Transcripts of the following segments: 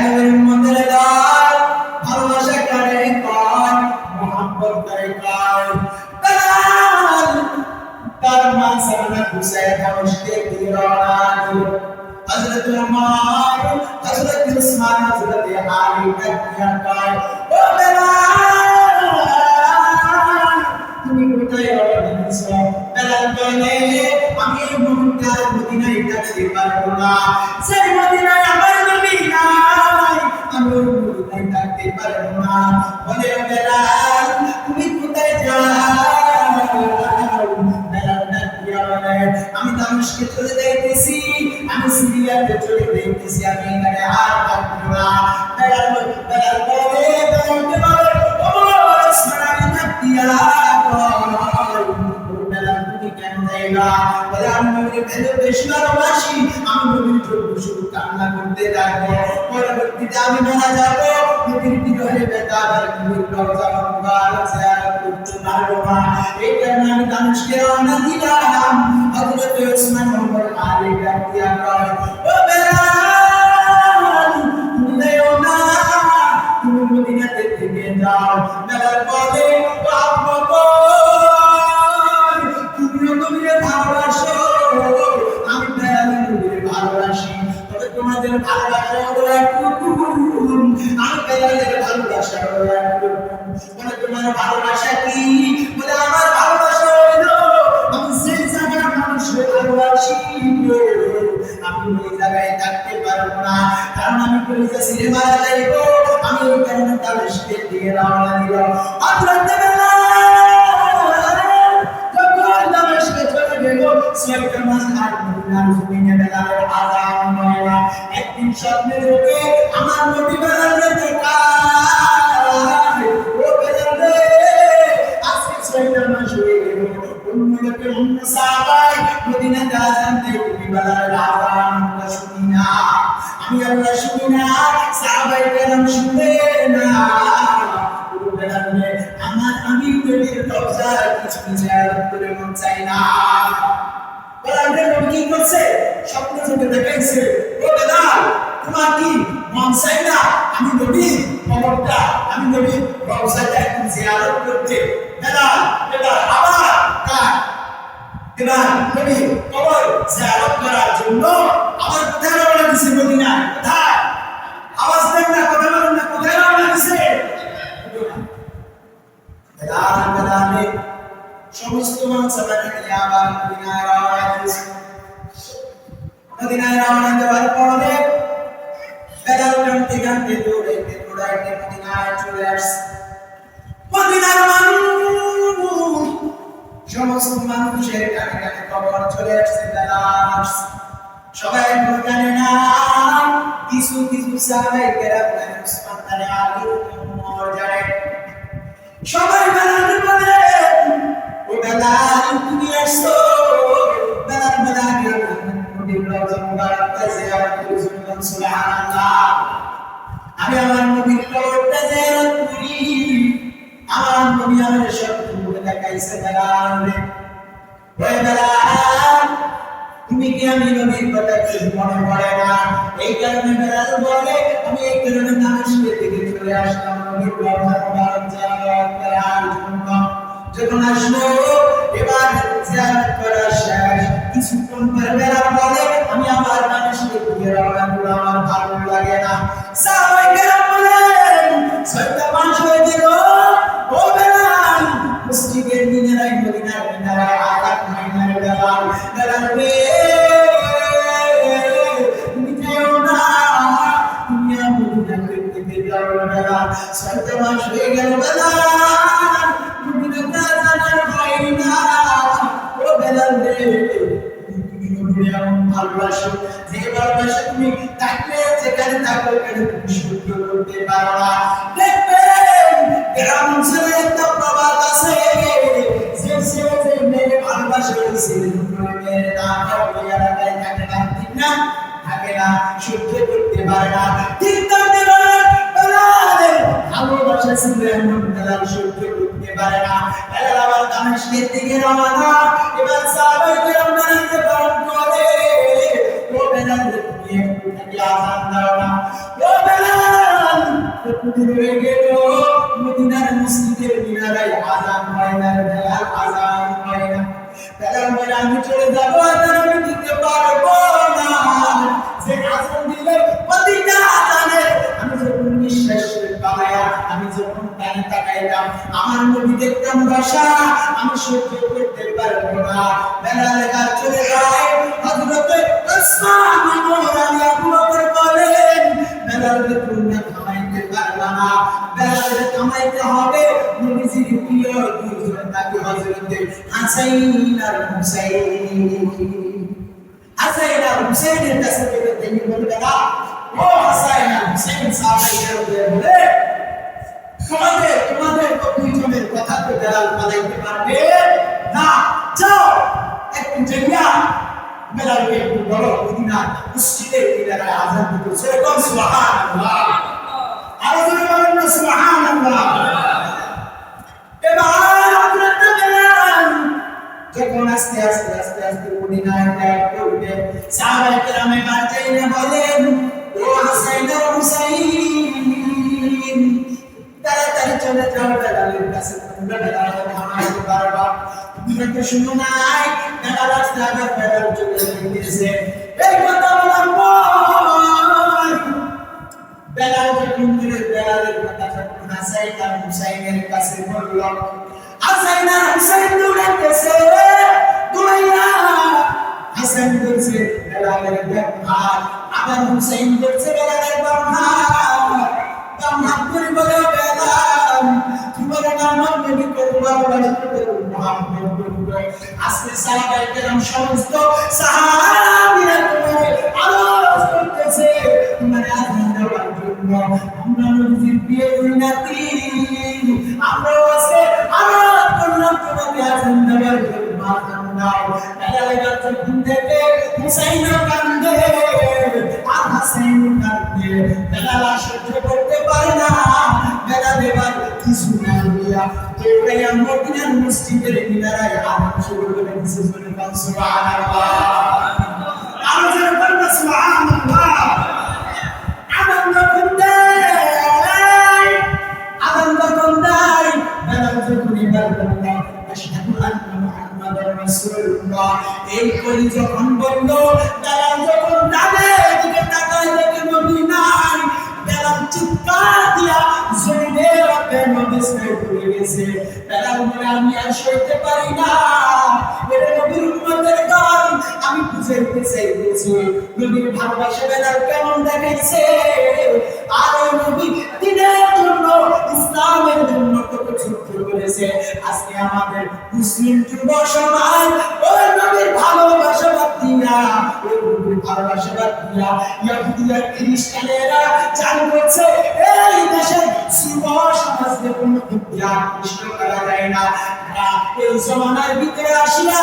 নবীর উম্মতের দল ভালোবাসা করে কয় মোহাব্বত করে কয় বেলাল তার মানসানা হুসাইন দামেশকে দিয়ে রওনা দিল হযরত ওমর হযরত উসমান হযরত আলী কাকিয়া কয় ও বেলাল তুমি কোথায় রওনা দিছো বেলাল বলে আমি মক্কার মদিনায় থাকতে পারবো না সেই মদিনায় আমার নবী নাই আমি মদিনায় থাকতে পারবো না বলে বেলাল তুমি কোথায় যাও বেলাল ডাকিয়া বলে আমি দামেশকে চলে যাইতেছি আমি সিরিয়াতে চলে যাইতেছি আমি এখানে আর থাকবো না বেলাল বলে বেলালকে বলে ও ওসমান আমি ডাকিয়া বলে আমি নবীর বেশি ভালোবাসি আমি নবীর জন্য শুধু কান্না করতে থাকবো পরবর্তীতে আমি মারা যাবো নবীর বিরহে বেতার নবীর রওজা মুবারক জিয়ারত করতে পারবো না এই কারণে আমি দামেশকে রওনা দিলাম হযরত ওসমান ওমর আলী ডাকিয়া কয় ও বেলাল তুমি যাও না তুমি মদিনাতে থেকে যাও বেলাল বলে ও আব্বা ভালোবাসো আমি বেলালের ভালোবাসি তবে তোমাদের ভালোবাসা হলো একটুকুন আমি বেলালের ভালোবাসা হলো একটুকুন মানে তোমার ভালোবাসা কি বলে আমার ভালোবাসা হলো আমি সেই জায়গায় মানুষের ভালোবাসি আমি ওই জায়গায় থাকতে পারবো না কারণ আমি কলিজা ছিঁড়ে মারা যাইবো আমি ওই কারণে দামেশকে দিয়ে রওনা দিল হযরত একদিন স্বপ্নে দেখে আমার নবী বেলালকে দেখায় ও বেলাল আজকে 6টা মাস হয়ে গেল উম্মতে সাহাবায়ে মদিনাতে আযান দেয় নবী বেলালের আযান আমরা শুনি না আমি আল্লাহ শুনি না সাহাবায়ে কেরাম শুনে না আমার আমি নবীর রওজা কিছু জিয়ারত করে মন চাই না বেলালের নবী কি করছে স্বপ্ন থেকে দেখাইছে ও বেলাল তোমার কি মন চাই না আমি নবী কবরটা আমি নবী রওজাটা একটু জিয়ারত করতে বেলাল আবার কার বেলাল নবী কবর জিয়ারত করার জন্য আবার কোথায় রওনা দিছে মদিনা কোথায় আওয়াজ দেন না কথা বলেন না কোথায় রওনা দিছে বেলালে সমস্ত মানুষকে নিয়ে আবার মদিনায় রওনা দিয়েছে মদিনায় রওনা দেওয়ার পরে বেলাল কাঁদতে কাঁদতে দৌড়াইতে মদিনায় চলে আসছে মদিনার মানুষ সমস্ত মানুষের কানে কানে খবর চলে আসছে বেলাল আসছে সবাই জানে না কিছু কিছু সাহাবায়ে কেরাম উসমান আলী ওমর জানে সবাই বেলালকে বলে ও বেলাল তুমি আসছো বেলাল নবীর রওজা মুবারকটা জিয়ারত করুন সুবহানাল্লাহ আমি আমার নবীর কবরটা জিয়ারত করি আমার নবী আমার সব করে দেখাইছে বেলাল ওই বেলাল তুমি কি আমি নবীর কথা কি মনে পড়ে না এই কারণে বেলাল বলে আমি এই কারণে দামেশকে থেকে চলে আসলাম নবীর রওজা মুবারক জিয়ারত করার জন্য যখন আসলো এবার জিয়ারত করা শেষ কিছুক্ষণ পর বেলাল বলে আমি আবার দামেশকে থেকে রওনা দিলাম আমার ভালো লাগে না সাহাবায়ে কেরাম বলেন 6টা মাস হয়ে গেল ও বেলাল মসজিদের মিনারায় মদিনার মিনারায় আযান মাইনার বেলাল রে তুমি যাও না তুমি মদিনা থেকে যাও না বেলাল 6টা মাস হয়ে গেল বেলাল মদিনাতে আযান হয় না ও বেলাল রে তুমি নবীর ভালোবাসো যে ভালোবাসা তুমি থাকলে যেখানে থাকো কেন তুমি সহ্য করতে পারো না দেখবেন গ্রাম অঞ্চলে একটা প্রবাদ আছে যে মেয়ে ভালোবাসা হয়েছে মেয়ের নাম এলাকায় থাকে না ঠিক না থাকে না সহ্য করতে পারে না ঠিক করতে পারে ভালোবাসা ছিল এমন বেলাল সহ্য করতে পারে না বেলাল আবার দামেশকের দিকে রওনা এবার সাহাবায়ে কেরাম বেলালকে বারণ করে ও বেলাল তুমি একটু আযান দাও না ও বেলাল প্রতিদিন হয়ে গেল মদিনার মসজিদের মিনারায় আযান হয় না, বেলাল আযান হয় না। বেলাল বলে আমি চলে যাবো, আযান আমি দিতে পারবো না। যে আযান দিলে মদিনা আযানে আমি যখন নিঃশ্বাস পালায়া, আমি যখন টানে তাকাইলাম, আমার নবী দেখতাম ভাষা আমি সহ্য করতে পারবো না। বেলাল একা চলে যায়। হযরতে ওসমান গনি আবু বকর বলেন, বেলালকে তুমি থামাইতে পারবা না, বেলালকে থামাইতে হবে। নবীজির প্রিয় দুইজন নাকি হযরতে হাসান আর হুসাইন। হাসান আর হুসাইনের কাছে গেলে তিনি বলবে না, ও হাসান আর হুসাইন সাহাবায়ে বলে তোমাদের তো দুইজনের কথা তো বেলাল বলাইতে পারবে না, যাও একটু যাইয়া বেলালকে একটু বলো মদিনা মসজিদের মিনারায় আযান দিতে। সেরকম সুবহানাল্লাহ, আরো জোরে বলেন না সুবহানাল্লাহ। এবার হযরত বেলাল যখন আস্তে আস্তে আস্তে আস্তে মদিনায় ত্যাগ করবে, সাহাবায়ে কেরামে বাঁচাইনা বলেন, ও হাসান আর হুসাইন তাড়াতাড়ি চলে যাও বেলালের কাছে, তোমরা বেলালকে থামাইতে পারবা। বিরত শুনো নাই, বেলাল আস্তে আগে বেলাল চলে গেছে। এই কথা বলার পর বেলাল যখন বেলালের কথা যখন হাসান আর হুসাইনের কাছে বলল, হাসান আর হুসাইন দৌড়াইতেছে, দৌড়াইয়া হাসান ধরছে বেলালের বাম হাত, আবার হুসাইন ধরছে বেলালের বাম হাত। বাম হাত ধরে বলে, বেলাল তোমার নাম নবী করবার বাড়িতে মুহাম্মদ বলল। আজকে সাহাবায়ে কেরাম সমস্ত সাহাবীরা তোমাকে আলোচ করতেছে তোমার আযান দেওয়ার জন্য। আমরা নবীর প্রিয় নাতি, আমরা আজকে আলোচ করলাম তোমাকে আযান দেওয়ার জন্য, আযান দাও। বেলালের যখন থেকে হুসাইন কান্দে আর হাসান কান্দে, বেলাল সহ্য করতে পারে না। বেলাল এবার কিছু না দিয়া দৌড়াইয়া মদিনার মসজিদের মিনারায় আযান শুরু করে দিয়েছে। সুবহানাল্লাহ, আরো জোরে বলুন সুবহানাল্লাহ। আযান যখন দেয়, আযান যখন দেয়, বেলাল যখন এবার বলল আশহাদু আন্না মুহাম্মাদার রাসূলুল্লাহ, এই কলি যখন বলল, বেলাল যখন ডানে দিকে তাকায় দেখে নবী নাই, বেলাল চিৎকার দিয়া জোরে রাতে নবীকে ভুলে গেছে। বেলাল বলে আমি আর সইতে পারি না, এটা নবীর উম্মতের গান, আমি বুঝাইতে চাইতেছি নবীর ভালোবাসা বেলাল কেমন দেখাইছে। আর ওই নবী দিনের জন্য, ইসলামের জন্য কত যুদ্ধ করেছে। আজকে আমাদের মুসলিম যুব সমাজ ওই নবীর ভালোবাসা বাদ দিয়া, ওই নবীর ভালোবাসা বাদ দিয়া ইহুদি আর খ্রিস্টানেরা চালু করছে এই দেশের যুব সমাজকে কোনো বিদ্যা কৃষ্ণ করা যায় না। এই জমানার ভিতরে আসিয়া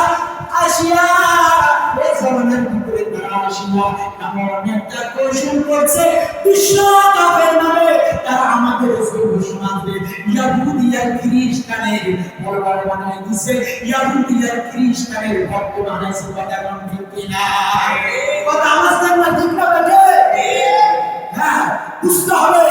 এই জমানার ভিতরে তারা আসিয়া এমন একটা কৌশল করছে, বিশ্ব কাফের নামে তারা আমাদের যুব সমাজকে ইহুদি আর খ্রিস্টানের বড় বানাই দিছে, ইহুদি আর খ্রিস্টানের ভক্ত বানাইছে। কথা কোন ঠিক কিনা? কথা আমার সামনে ঠিক না? হ্যাঁ, বুঝতে হবে।